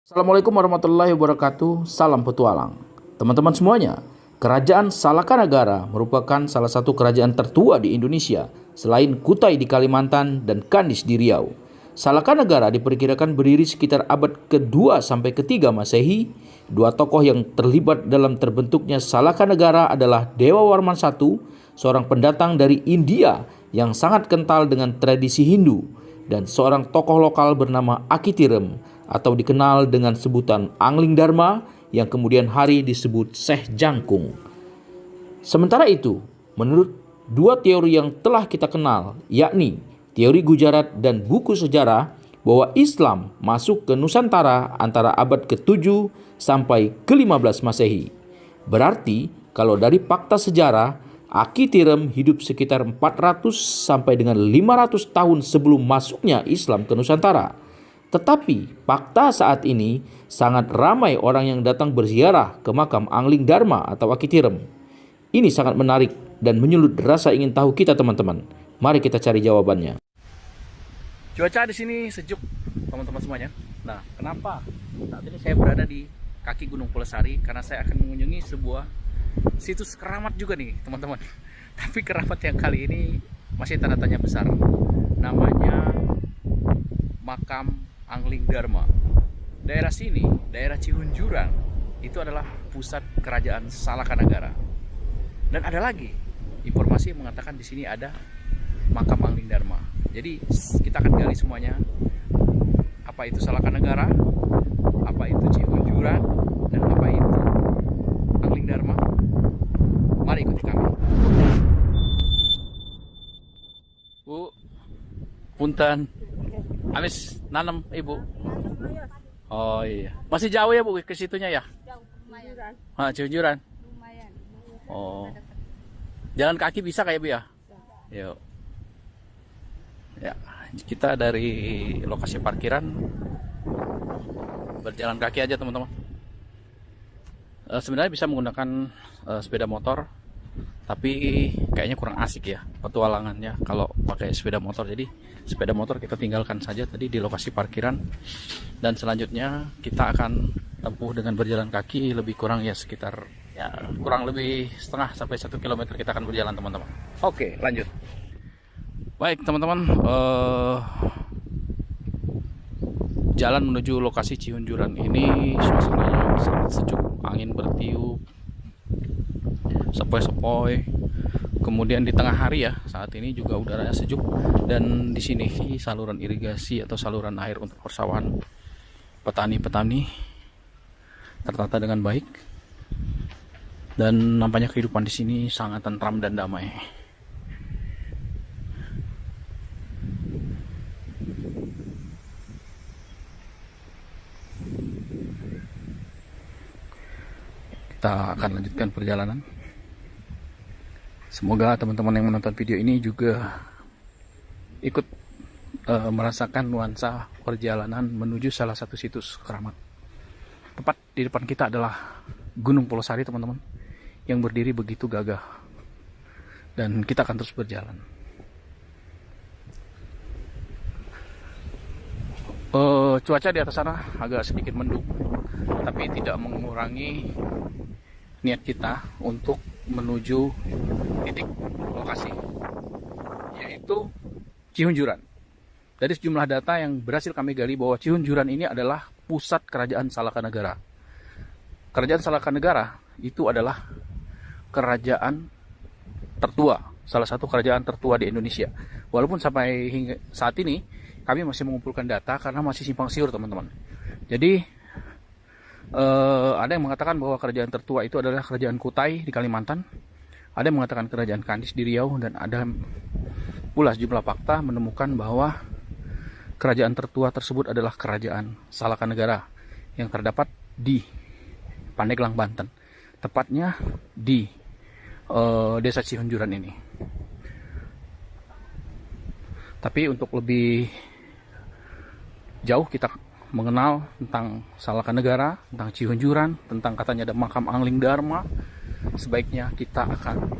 Assalamualaikum warahmatullahi wabarakatuh. Salam petualang. Teman-teman semuanya, Kerajaan Salakanagara merupakan salah satu kerajaan tertua di Indonesia selain Kutai di Kalimantan dan Kandis di Riau. Salakanagara diperkirakan berdiri sekitar abad ke-2 sampai ke-3 Masehi. Dua tokoh yang terlibat dalam terbentuknya Salakanagara adalah Dewa Warman I, seorang pendatang dari India yang sangat kental dengan tradisi Hindu, dan seorang tokoh lokal bernama Akitirem atau dikenal dengan sebutan Angling Dharma yang kemudian hari disebut Syekh Jangkung. Sementara itu, menurut dua teori yang telah kita kenal, yakni teori Gujarat dan buku sejarah, bahwa Islam masuk ke Nusantara antara abad ke-7 sampai ke-15 Masehi. Berarti, kalau dari fakta sejarah, Akitirem hidup sekitar 400 sampai dengan 500 tahun sebelum masuknya Islam ke Nusantara. Tetapi fakta saat ini sangat ramai orang yang datang berziarah ke makam Angling Dharma atau Akitirem. Ini sangat menarik dan menyulut rasa ingin tahu kita, teman-teman. Mari kita cari jawabannya. Cuaca di sini sejuk, teman-teman semuanya. Nah, kenapa? Saat ini saya berada di kaki Gunung Pulesari karena saya akan mengunjungi sebuah situs keramat juga nih, teman-teman. Tapi keramat yang kali ini masih tanda tanya besar. Namanya makam Angling Dharma. Daerah sini, daerah Cihunjuran, itu adalah pusat kerajaan Salakanagara. Dan ada lagi informasi yang mengatakan di sini ada makam Angling Dharma. Jadi kita akan gali semuanya. Apa itu Salakanagara? Apa itu Cihunjuran? Dan apa itu Angling Dharma? Mari ikuti kami. Bu, punten. Habis nanam ibu. Oh iya. Masih jauh ya bu ke situnya ya? Jauh, lumayan. Cihunjuran. Lumayan. Oh. Jalan kaki bisa kayak bu ya? Yuk. Ya, kita dari lokasi parkiran berjalan kaki aja teman-teman. Sebenarnya bisa menggunakan sepeda motor, tapi kayaknya kurang asik ya petualangannya kalau pakai sepeda motor. Jadi sepeda motor kita tinggalkan saja tadi di lokasi parkiran, dan selanjutnya kita akan tempuh dengan berjalan kaki lebih kurang ya sekitar kurang lebih setengah sampai 1 kilometer kita akan berjalan, teman-teman. Oke, lanjut. Baik teman-teman, jalan menuju lokasi Cihunjuran ini suasananya sangat sejuk, angin bertiup, sepoi-sepoi. Kemudian di tengah hari ya, saat ini juga udaranya sejuk, dan di sini saluran irigasi atau saluran air untuk persawahan petani-petani tertata dengan baik, dan nampaknya kehidupan di sini sangat tentram dan damai. Kita akan lanjutkan perjalanan. Semoga teman-teman yang menonton video ini juga ikut merasakan nuansa perjalanan menuju salah satu situs keramat. Tepat di depan kita adalah Gunung Pulesari, teman-teman, yang berdiri begitu gagah. Dan kita akan terus berjalan. Cuaca di atas sana agak sedikit mendung, tapi tidak mengurangi niat kita untuk menuju titik lokasi, yaitu Cihunjuran. Dari sejumlah data yang berhasil kami gali bahwa Cihunjuran ini adalah pusat kerajaan Salakanagara. Kerajaan Salakanagara itu adalah kerajaan tertua, salah satu kerajaan tertua di Indonesia. Walaupun sampai hingga saat ini kami masih mengumpulkan data karena masih simpang siur, teman-teman. Jadi ada yang mengatakan bahwa kerajaan tertua itu adalah kerajaan Kutai di Kalimantan, ada yang mengatakan kerajaan Kandis di Riau, dan ada pula sejumlah fakta menemukan bahwa kerajaan tertua tersebut adalah kerajaan Salakanagara yang terdapat di Pandeglang, Banten, tepatnya di desa Cihunjuran ini. Tapi untuk lebih jauh kita mengenal tentang Salakanagara, tentang Cihunjuran, tentang katanya ada makam Angling Dharma, sebaiknya kita akan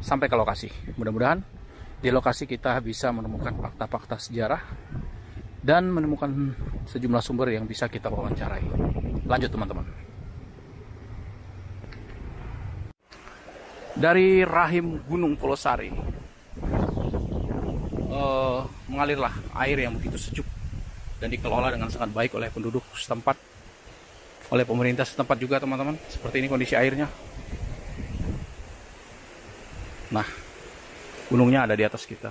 sampai ke lokasi. Mudah-mudahan di lokasi kita bisa menemukan fakta-fakta sejarah dan menemukan sejumlah sumber yang bisa kita wawancarai. Lanjut teman-teman. Dari rahim Gunung Polosari mengalirlah air yang begitu sejuk dan dikelola dengan sangat baik oleh penduduk setempat, oleh pemerintah setempat juga teman-teman. Seperti ini kondisi airnya. Nah, gunungnya ada di atas kita.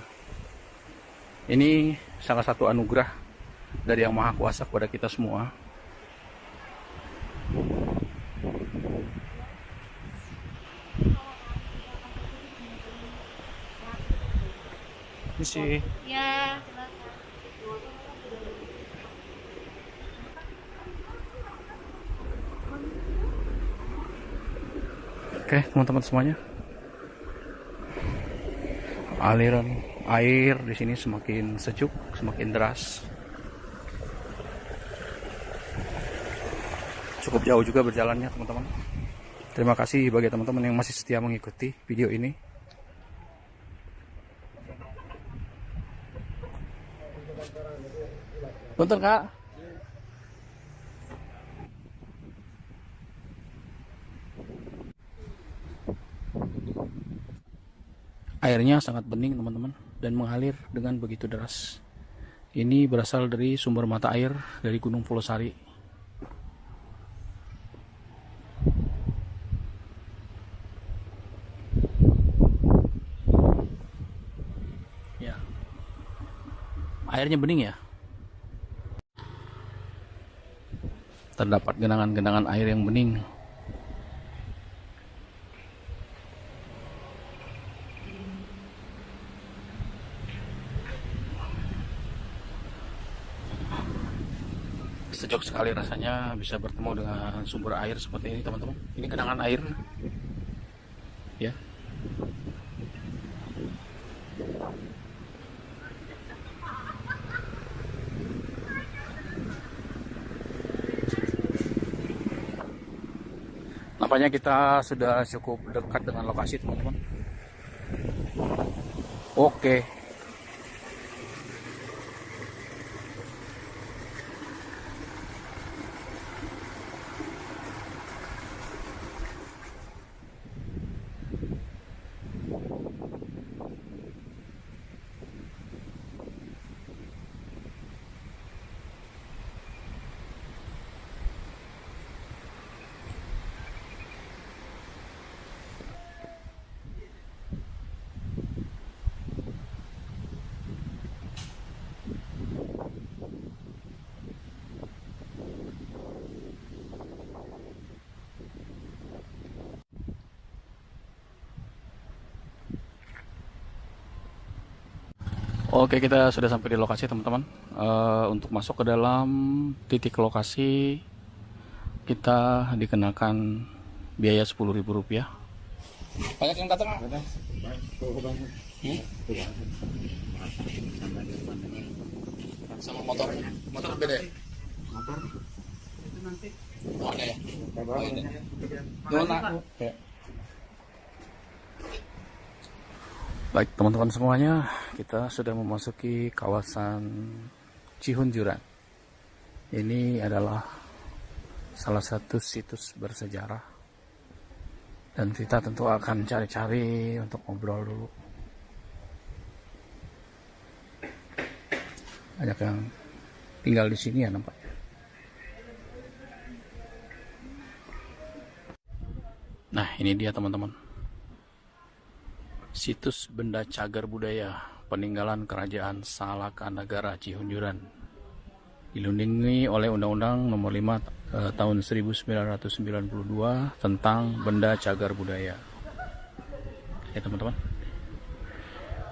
Ini salah satu anugerah dari Yang Maha Kuasa kepada kita semua. Ini sih. Ya, oke, teman-teman semuanya. Aliran air di sini semakin sejuk, semakin deras. Cukup jauh juga berjalannya, teman-teman. Terima kasih bagi teman-teman yang masih setia mengikuti video ini. Punten, Kak. Airnya sangat bening, teman-teman, dan mengalir dengan begitu deras. Ini berasal dari sumber mata air dari Gunung Polosari. Ya. Airnya bening ya. Terdapat genangan-genangan air yang bening. Sejuk sekali rasanya bisa bertemu dengan sumber air seperti ini, teman-teman. Ini genangan air. Ya. Nampaknya kita sudah cukup dekat dengan lokasi, teman-teman. Oke. Oke, kita sudah sampai di lokasi, teman-teman. Untuk masuk ke dalam titik lokasi kita dikenakan biaya Rp10.000. Banyak yang datang, Kak? Sama motor beda ya? Motor itu nanti. Oh, ada ya? Oh, ini. Gimana? Baik teman-teman semuanya, kita sudah memasuki kawasan Cihunjuran. Ini adalah salah satu situs bersejarah, dan kita tentu akan cari-cari untuk ngobrol dulu. Banyak yang tinggal di sini ya nampaknya. Nah, ini dia teman-teman. Situs Benda Cagar Budaya Peninggalan Kerajaan Salakanagara Cihunjuran, dilindungi oleh Undang-Undang Nomor 5 Tahun 1992 tentang Benda Cagar Budaya. Ya teman-teman,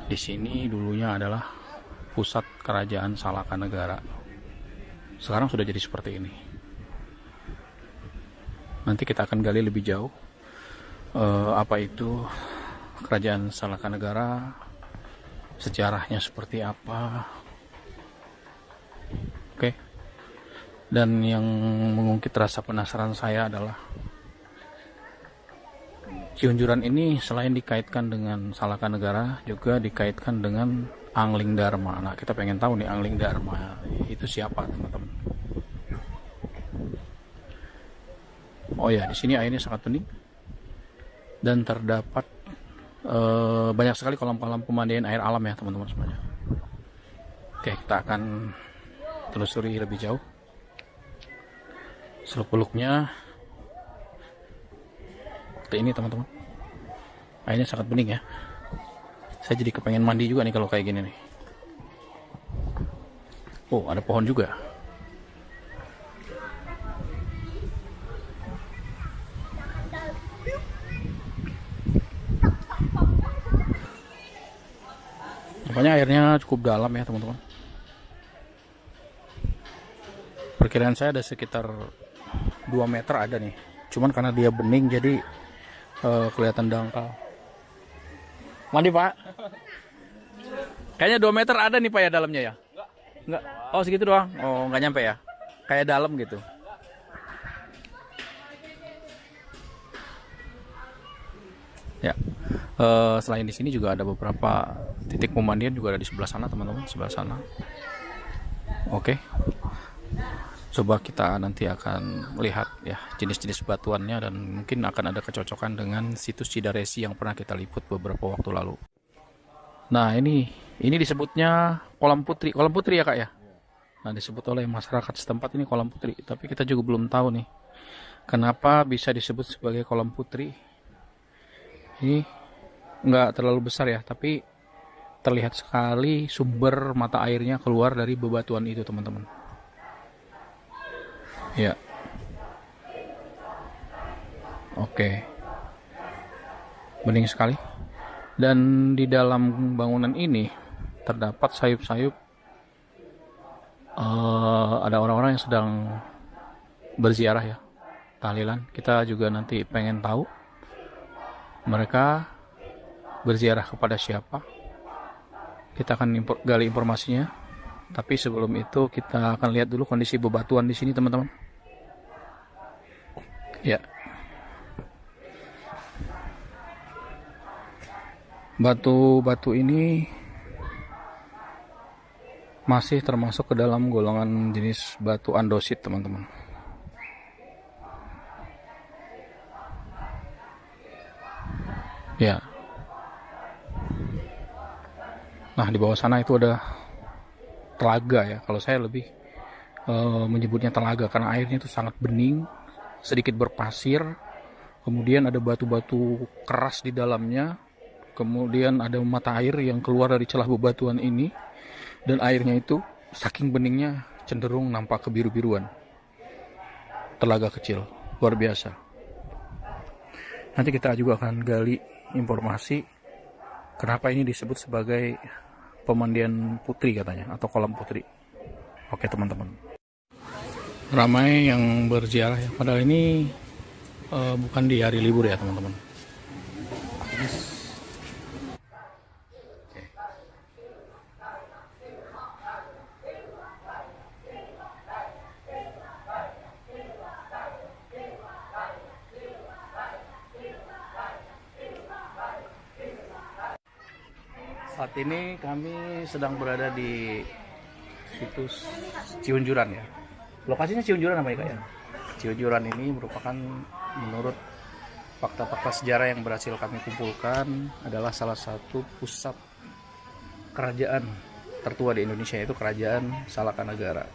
di sini dulunya adalah pusat Kerajaan Salakanagara. Sekarang sudah jadi seperti ini. Nanti kita akan gali lebih jauh apa itu Kerajaan Salakanagara, sejarahnya seperti apa. Oke. Dan yang mengungkit rasa penasaran saya adalah Cihunjuran ini selain dikaitkan dengan Salakanagara juga dikaitkan dengan Angling Dharma. Nah, kita pengen tahu nih Angling Dharma itu itu siapa, teman-teman. Oh ya, di sini airnya sangat bening dan terdapat banyak sekali kolam-kolam pemandian air alam ya, teman-teman semuanya. Oke, kita akan telusuri lebih jauh seluk-beluknya. Seperti ini, teman-teman. Airnya sangat bening ya. Saya jadi kepengen mandi juga nih kalau kayak gini nih. Oh, ada pohon juga. Nampaknya airnya cukup dalam ya, teman-teman. Perkiraan saya ada sekitar 2 meter ada nih. Cuman karena dia bening jadi kelihatan dangkal. Mandi, Pak? Kayaknya 2 meter ada nih, Pak, ya dalamnya ya? Enggak. Oh, segitu doang. Oh, nggak nyampe ya? Kayak dalam gitu. Ya. Selain di sini juga ada beberapa titik pemandian juga ada di sebelah sana, teman-teman, sebelah sana. Oke. Coba kita nanti akan lihat ya jenis-jenis batuannya dan mungkin akan ada kecocokan dengan situs Cidaresi yang pernah kita liput beberapa waktu lalu. Nah, ini disebutnya kolam putri. Kolam putri ya, Kak ya? Nah, disebut oleh masyarakat setempat ini kolam putri, tapi kita juga belum tahu nih kenapa bisa disebut sebagai kolam putri. Ini nggak terlalu besar ya, tapi terlihat sekali sumber mata airnya keluar dari bebatuan itu, teman-teman. Ya. Oke. Bening sekali. Dan di dalam bangunan ini terdapat sayup-sayup ada orang-orang yang sedang berziarah ya, tahlilan. Kita juga nanti pengen tahu mereka berziarah kepada siapa. Kita akan gali informasinya. Tapi sebelum itu kita akan lihat dulu kondisi bebatuan di sini, teman-teman. Ya. Batu-batu ini masih termasuk ke dalam golongan jenis batu andosit, teman-teman. Ya. Nah, di bawah sana itu ada telaga ya. Kalau saya lebih menyebutnya telaga karena airnya itu sangat bening, sedikit berpasir. Kemudian ada batu-batu keras di dalamnya. Kemudian ada mata air yang keluar dari celah bebatuan ini. Dan airnya itu saking beningnya cenderung nampak kebiru-biruan. Telaga kecil, luar biasa. Nanti kita juga akan gali informasi kenapa ini disebut sebagai pemandian putri katanya, atau kolam putri. Oke, teman-teman. Ramai yang berziarah ya, padahal ini bukan di hari libur ya, teman-teman. Saat ini kami sedang berada di situs Ciunjuran ya. Lokasinya Ciunjuran namanya, Kak ya. Ciunjuran ini merupakan menurut fakta-fakta sejarah yang berhasil kami kumpulkan adalah salah satu pusat kerajaan tertua di Indonesia, yaitu Kerajaan Salakanagara.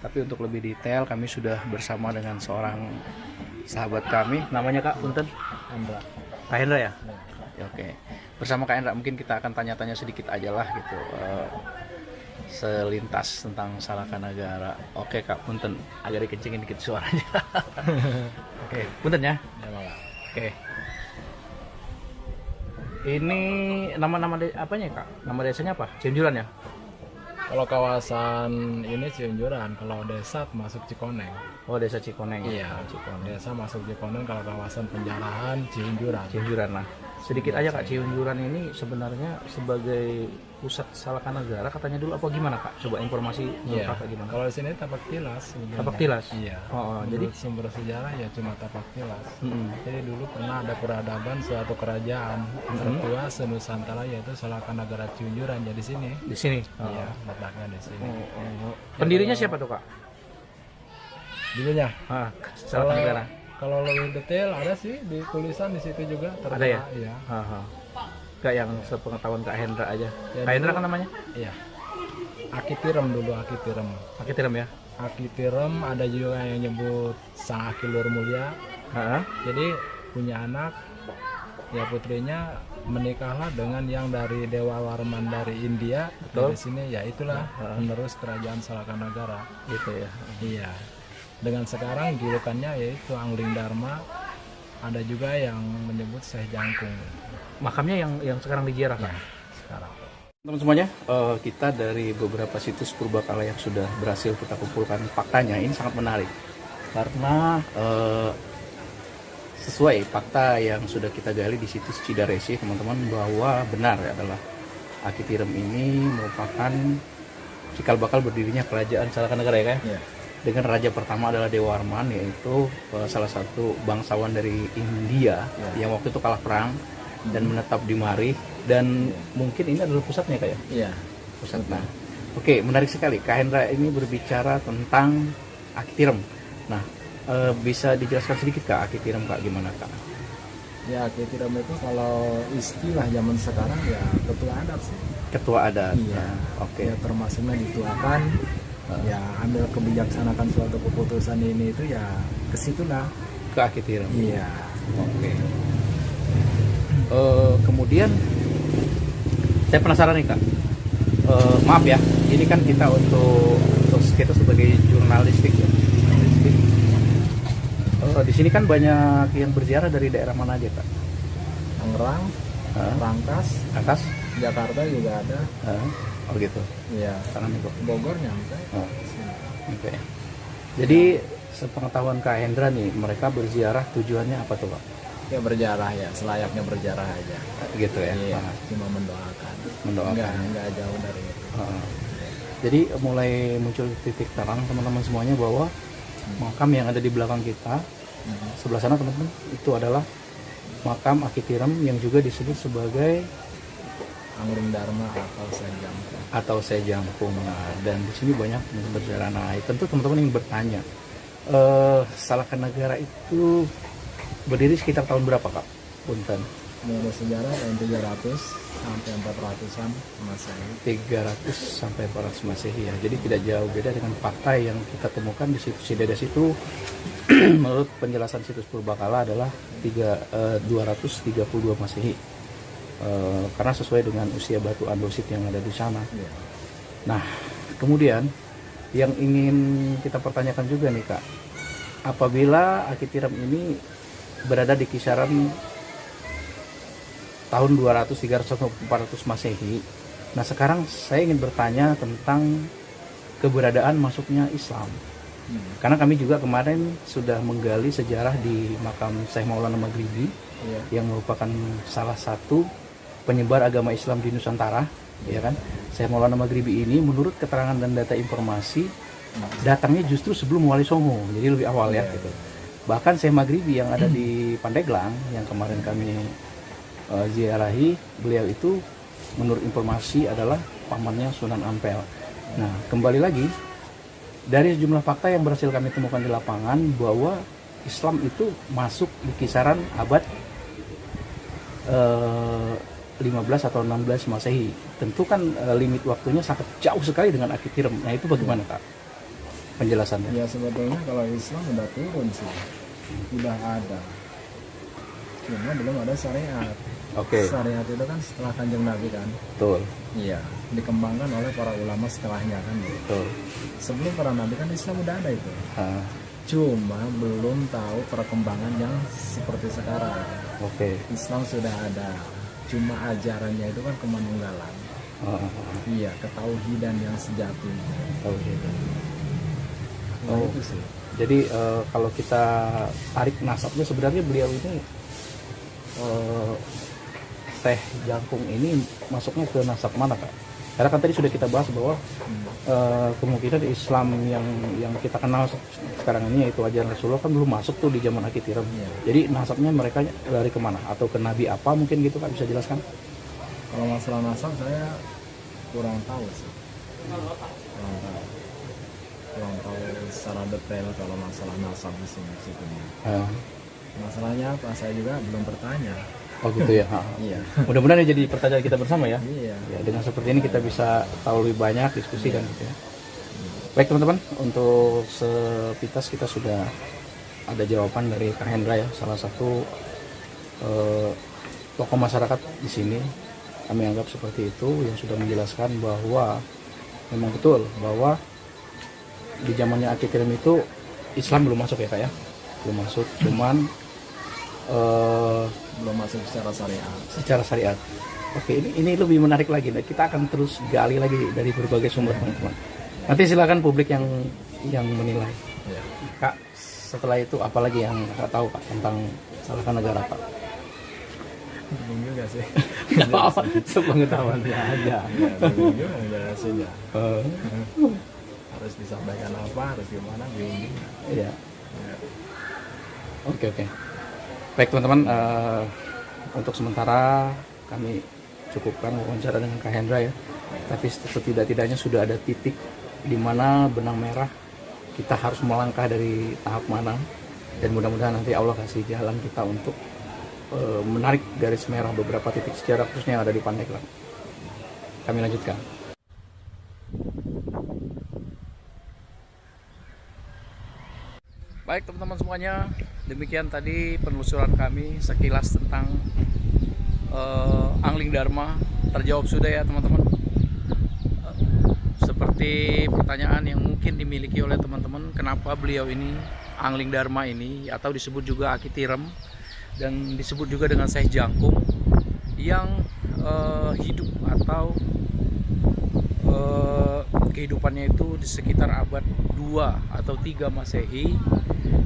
Tapi untuk lebih detail kami sudah bersama dengan seorang sahabat kami, namanya Kak Punten Hendra. Kak Hendra ya? Ya, oke. Bersama Kak Hendra mungkin kita akan tanya-tanya sedikit aja lah gitu, selintas tentang Salakanagara. Oke Kak Punten, agak dikencengin dikit suaranya. Oke, Punten ya. Oke. Ini nama-nama apanya Kak? Nama desanya apa? Ciunjuran ya? Kalau kawasan ini Ciunjuran, kalau desa masuk Cikoneng. Oh, Desa Cikoneng. Iya, Cikoneng. desa masuk Cikoneng kalau kawasan penjarahan Ciunjuran. Cianjuran lah. Sedikit aja Kak, Cianjuran ini sebenarnya sebagai pusat Salakanagara katanya dulu apa gimana Kak? Coba informasi menurut Iya. Kakak gimana? Kalau di sini tapak tilas. Sebenarnya. Tapak tilas? Iya. Oh, jadi sumber sejarah ya cuma tapak tilas. Mm-mm. Jadi dulu pernah ada peradaban suatu kerajaan tertua senusantara yaitu Salakanagara Ciunjuran. Jadi di sini. Di sini. Iya, letaknya di sini. Pendirinya siapa tuh Kak? Dulunya. Salakanagara. Kalau lebih detail ada sih di tulisan di situ juga tertera. Ada ya? Iya. Gak yang sepengetahuan Kak Hendra aja. Ya, Kak Hendra dulu- kan namanya? Iya. Akitirem dulu Akitirem. Akitirem ya? Akitirem ada juga yang nyebut Sang Aki Lur Mulia. Jadi punya anak, ya putrinya menikahlah dengan yang dari Dewa Warman dari India. Betul. Di sini ya itulah penerus kerajaan Salakanagara. Gitu ya. Iya. Dengan sekarang julukannya yaitu Angling Dharma. Ada juga yang menyebut Syekh Jangkung. Makamnya yang sekarang diziarah Kak? Sekarang. Teman semuanya, kita dari beberapa situs purbakala yang sudah berhasil kita kumpulkan faktanya, ini sangat menarik karena sesuai fakta yang sudah kita gali di situs Cidaresi, teman-teman, bahwa benar adalah Akitirem ini merupakan cikal bakal berdirinya kerajaan Salakanagara ya Kak? Iya. Dengan raja pertama adalah Dewa Warman, yaitu salah satu bangsawan dari India yang waktu itu kalah perang dan menetap di Mari, dan mungkin ini adalah pusatnya Kak ya? Iya. Pusatnya. Oke, menarik sekali. Kak Hendra ini berbicara tentang Akitirem. Nah, bisa dijelaskan sedikit Kak Akitirem Kak, gimana Kak? Ya, Akitirem itu kalau istilah zaman sekarang ya ketua adat sih. Ketua adat. Iya. Nah, oke. Ya termasuknya dituakan, ya ambil kebijaksanaan suatu keputusan ini itu ya kesitulah. Ke Akitirem. Iya. Oke. Kemudian saya penasaran nih Kak. Maaf ya, ini kan kita untuk kita sebagai jurnalistik ya. Jurnalistik. Di sini kan banyak yang berziarah dari daerah mana aja Kak? Tangerang, Rangkas, Atas? Jakarta juga ada. Oh gitu. Iya. Tangan itu. Bogor nyampe. Oh. Oke. Jadi sepengetahuan Kak Hendra nih, mereka berziarah tujuannya apa tuh Pak? Ya berjarah ya, selayaknya berjarah aja. Gitu ya. Iya, Nah, cuma mendoakan. mendoakan. Enggak jauh dari itu. Jadi mulai muncul titik terang teman-teman semuanya bahwa makam yang ada di belakang kita sebelah sana teman-teman itu adalah makam Akitirem yang juga disebut sebagai Angling Dharma atau Syekh Jangkung. Syekh Jangkung. Nah, dan di sini banyak yang berziarah. Nah, tentu teman-teman yang bertanya, Salakanagara itu berdiri sekitar tahun berapa Kak? Punten. Menurut sejarah tahun 300 sampai 400-an Masehi. 300 sampai 400 Masehi ya. Jadi tidak jauh beda dengan fakta yang kita temukan di situs Cidadas itu. Menurut penjelasan situs purbakala adalah 232 Masehi. Karena sesuai dengan usia batu andosit yang ada di sana. Iya. Nah, kemudian yang ingin kita pertanyakan juga nih Kak, apabila Akitirem ini berada di kisaran tahun 200, 300, 400 Masehi. Nah, sekarang saya ingin bertanya tentang keberadaan masuknya Islam. Karena kami juga kemarin sudah menggali sejarah di makam Syekh Maulana Maghribi yang merupakan salah satu penyebar agama Islam di Nusantara, ya kan? Syekh Maulana Maghribi ini menurut keterangan dan data informasi datangnya justru sebelum Wali Songo, jadi lebih awal ya gitu. Bahkan Syekh Maghribi yang ada di Pandeglang yang kemarin kami ziarahi, beliau itu menurut informasi adalah pamannya Sunan Ampel. Nah, kembali lagi dari sejumlah fakta yang berhasil kami temukan di lapangan bahwa Islam itu masuk di kisaran abad 15 atau 16 Masehi. Tentu kan limit waktunya sangat jauh sekali dengan Akitirem. Nah, itu bagaimana Kak penjelasannya? Ya sebetulnya kalau Islam udah turun sih, udah ada, cuma belum ada syariat. Oke. Syariat itu kan setelah Kanjeng Nabi kan. Betul. Iya, dikembangkan oleh para ulama setelahnya kan. Betul. Sebelum para nabi kan Islam udah ada itu. Cuma belum tahu perkembangan yang seperti sekarang. Oke. Islam sudah ada, cuma ajarannya itu kan kemanunggalan. Iya, ketauhidan yang sejati. Tauhid. Nah, itu sih. Jadi kalau kita tarik nasabnya, sebenarnya beliau ini Teh Jangkung ini masuknya ke nasab mana, Kak? Karena kan tadi sudah kita bahas bahwa kemungkinan Islam yang kita kenal sekarang ini, yaitu ajaran Rasulullah, kan belum masuk tuh di zaman Aki Tirem. Jadi nasabnya mereka dari kemana? Atau ke nabi apa mungkin gitu, Kak, bisa jelaskan? Kalau masalah nasab saya kurang tahu sih. Kurang tahu secara detail kalau masalah nasab di sini sebetulnya. Masalahnya apa? Saya juga belum bertanya. Oh gitu ya. Iya. Mudah-mudahan ini jadi pertanyaan kita bersama ya. Iya. Ya, dengan seperti ini kita bisa tahu lebih banyak, diskusi dan gitu ya. Baik teman-teman, untuk sepintas kita sudah ada jawaban dari Kak Hendra ya, salah satu tokoh masyarakat di sini. Kami anggap seperti itu, yang sudah menjelaskan bahwa memang betul bahwa di zamannya Aki Tirem itu Islam belum masuk ya, Kak ya. Belum masuk, cuman Belum masuk secara syariat. Oke, ini lebih menarik lagi. Nah, kita akan terus gali lagi dari berbagai sumber, teman-teman. Nanti silakan publik yang menilai. Ya. Kak, setelah itu apalagi yang Kak tahu, Kak, tentang Salahkan Negara, Pak? Bingung juga sih. Nggak apa-apa, sepengetahuannya aja. Bingung juga ngejelasin ya. Harus disampaikan apa, harus gimana, bingung juga. Iya. Ya. Oke. Baik teman-teman, untuk sementara kami cukupkan wawancara dengan Kak Hendra ya. Tapi setidak-tidaknya sudah ada titik di mana benang merah kita harus melangkah dari tahap mana, dan mudah-mudahan nanti Allah kasih jalan kita untuk menarik garis merah beberapa titik sejarah khususnya yang ada di Pandeglang. Kami lanjutkan. Baik teman-teman semuanya, demikian tadi penelusuran kami sekilas tentang Angling Dharma. Terjawab sudah ya teman-teman. Seperti pertanyaan yang mungkin dimiliki oleh teman-teman, kenapa beliau ini Angling Dharma ini, atau disebut juga Aki Tirem dan disebut juga dengan Syekh Jangkung, yang hidup atau kehidupannya itu di sekitar abad 2 atau 3 Masehi,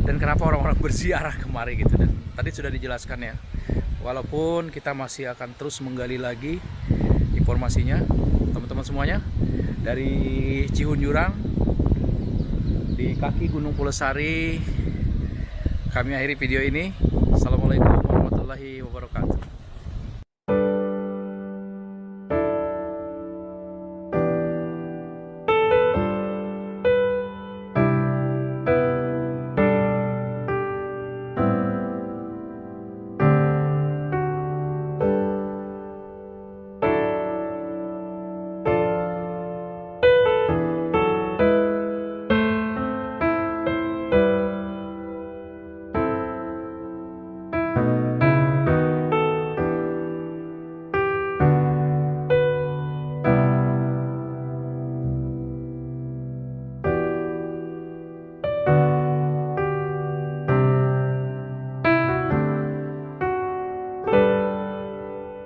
dan kenapa orang-orang berziarah kemari gitu. Dan tadi sudah dijelaskan ya, walaupun kita masih akan terus menggali lagi informasinya teman-teman semuanya. Dari Cihunjurang di kaki Gunung Pulesari, kami akhiri video ini. Assalamualaikum warahmatullahi wabarakatuh.